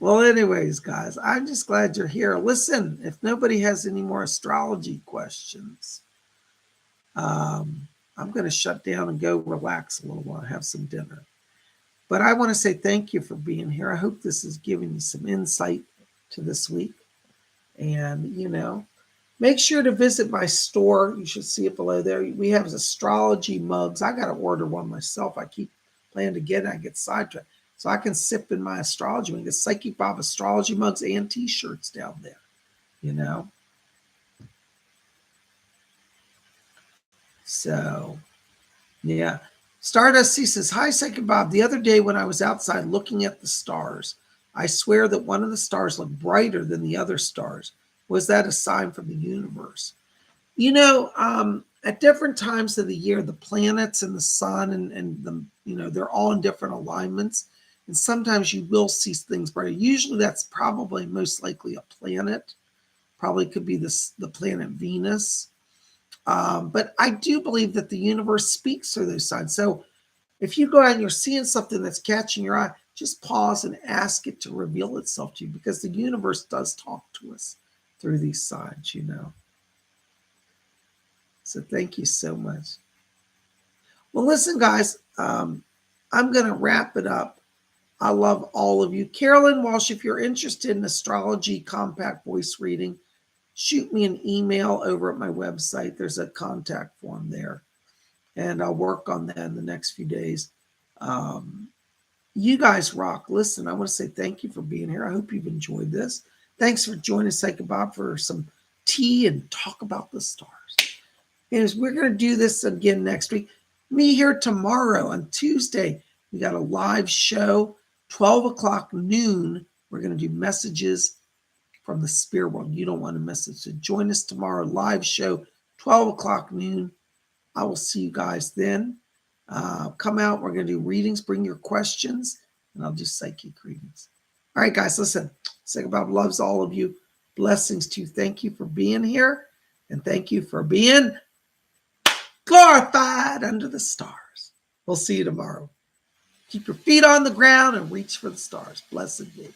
Well, anyways, guys, I'm just glad you're here. Listen, if nobody has any more astrology questions, I'm going to shut down and go relax a little while, have some dinner. But I want to say thank you for being here. I hope this is giving you some insight to this week. And, make sure to visit my store. You should see it below there. We have astrology mugs. I got to order one myself. I keep planning to get it. I get sidetracked. So I can sip in my astrology and get Psychic Bob astrology mugs and t-shirts down there, So, yeah. Stardust C says, hi, Psychic Bob. The other day when I was outside looking at the stars, I swear that one of the stars looked brighter than the other stars. Was that a sign from the universe? At different times of the year, the planets and the sun and the, they're all in different alignments. And sometimes you will see things brighter. Usually that's probably most likely a planet. Probably could be the planet Venus. But I do believe that the universe speaks through those signs. So if you go out and you're seeing something that's catching your eye, just pause and ask it to reveal itself to you, because the universe does talk to us through these signs, So thank you so much. Well, listen, guys, I'm going to wrap it up. I love all of you. Carolyn Walsh, if you're interested in astrology compact voice reading, shoot me an email over at my website. There's a contact form there, and I'll work on that in the next few days. You guys rock. Listen, I want to say thank you for being here. I hope you've enjoyed this. Thanks for joining Psychic Bob for some tea and talk about the stars. Anyways, we're going to do this again next week. Me here tomorrow on Tuesday. We got a live show, 12 o'clock noon. We're going to do messages from the spirit world. You don't want to miss it. So join us tomorrow, live show, 12 o'clock noon. I will see you guys then. Come out. We're going to do readings. Bring your questions, and I'll do psychic readings. All right, guys, listen. Psychic Bob loves all of you. Blessings to you. Thank you for being here, and thank you for being glorified under the stars. We'll see you tomorrow. Keep your feet on the ground and reach for the stars. Blessed be.